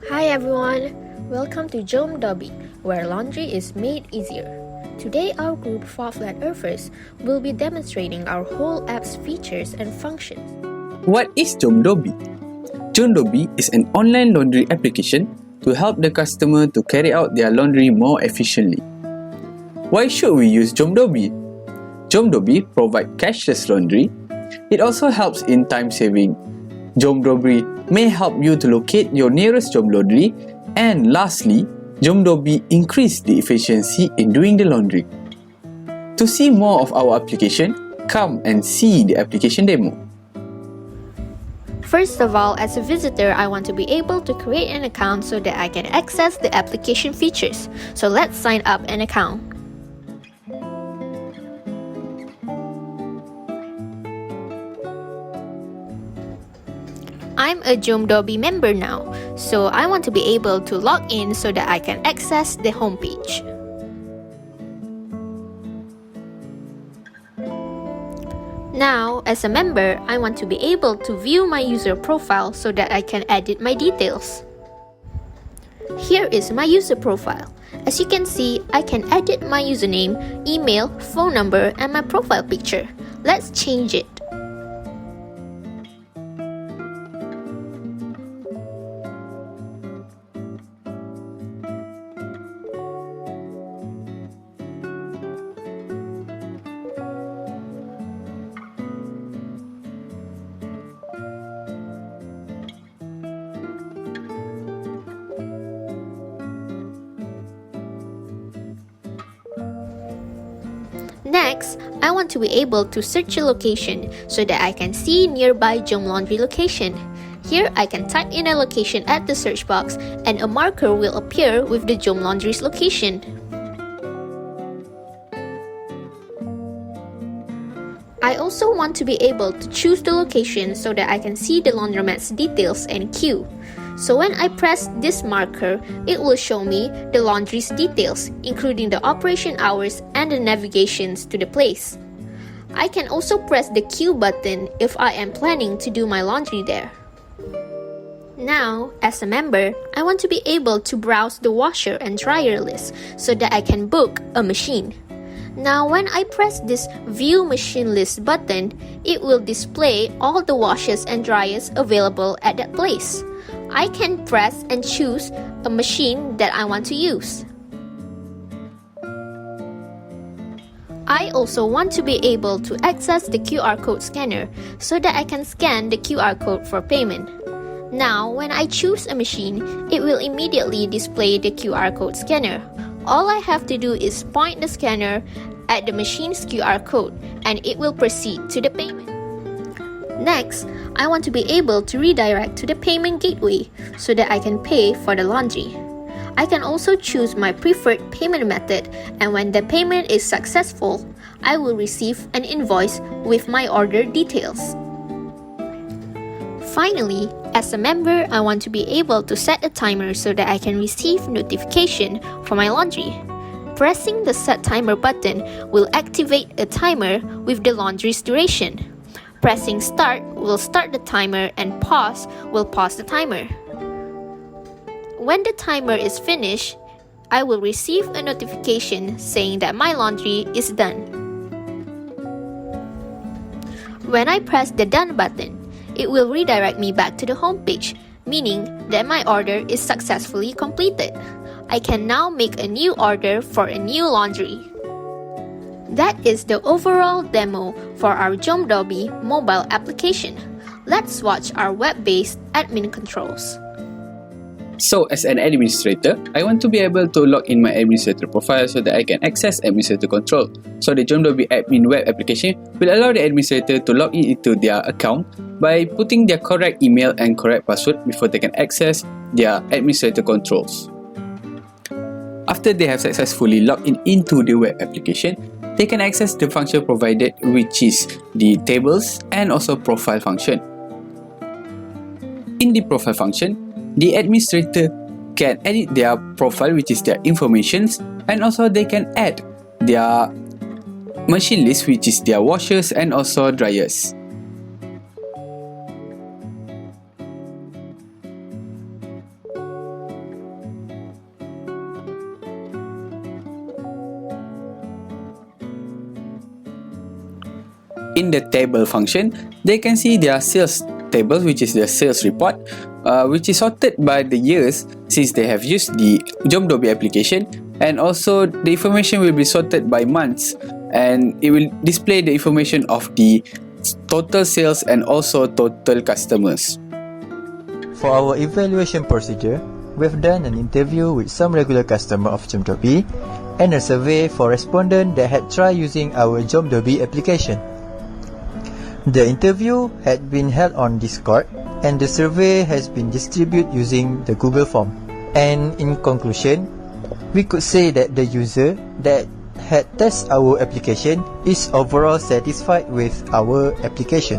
Hi everyone, welcome to Dobi, where laundry is made easier. Today our group of flat earthers will be demonstrating our whole app's features and functions. What is Dobi? Dobi is an online laundry application to help the customer to carry out their laundry more efficiently. Why should we use Dobi? Dobi provides cashless laundry. It also helps in time saving. Dobi may help you to locate your nearest laundry, and lastly, Dobi increase the efficiency in doing the laundry. To see more of our application, come and see the application demo. First of all, as a visitor, I want to be able to create an account so that I can access the application features. So let's sign up an account. I'm a Dobi member now, so I want to be able to log in so that I can access the homepage. Now, as a member, I want to be able to view my user profile so that I can edit my details. Here is my user profile. As you can see, I can edit my username, email, phone number, and my profile picture. Let's change it. Next, I want to be able to search a location so that I can see nearby laundry location. Here, I can type in a location at the search box and a marker will appear with the laundry's location. I also want to be able to choose the location so that I can see the laundromat's details and queue. So when I press this marker, it will show me the laundry's details, including the operation hours and the navigations to the place. I can also press the queue button if I am planning to do my laundry there. Now, as a member, I want to be able to browse the washer and dryer list so that I can book a machine. Now, when I press this View Machine List button, it will display all the washers and dryers available at that place. I can press and choose a machine that I want to use. I also want to be able to access the QR code scanner so that I can scan the QR code for payment. Now, when I choose a machine, it will immediately display the QR code scanner. All I have to do is point the scanner at the machine's QR code and it will proceed to the payment. Next, I want to be able to redirect to the payment gateway so that I can pay for the laundry. I can also choose my preferred payment method, and when the payment is successful, I will receive an invoice with my order details. Finally, as a member, I want to be able to set a timer so that I can receive notification for my laundry. Pressing the Set Timer button will activate a timer with the laundry's duration. Pressing Start will start the timer and Pause will pause the timer. When the timer is finished, I will receive a notification saying that my laundry is done. When I press the Done button, it will redirect me back to the home page, meaning that my order is successfully completed. I can now make a new order for a new laundry. That is the overall demo for our Dobi mobile application. Let's watch our web-based admin controls. So as an administrator, I want to be able to log in my administrator profile so that I can access administrator control. So the Dobi admin web application will allow the administrator to log in into their account by putting their correct email and correct password before they can access their administrator controls. After they have successfully logged in into the web application, they can access the function provided, which is the tables and also profile function. In the profile function, the administrator can edit their profile, which is their informations, and also they can add their machine list, which is their washers and also dryers. in the table function, they can see their sales table, which is the sales report, which is sorted by the years since they have used the Dobi application, and also the information will be sorted by months, and it will display the information of the total sales and also total customers. For our evaluation procedure, we've done an interview with some regular customer of Dobi and a survey for respondents that had tried using our Dobi application. The interview had been held on Discord, and the survey has been distributed using the Google form. And in conclusion, we could say that the user that had tested our application is overall satisfied with our application.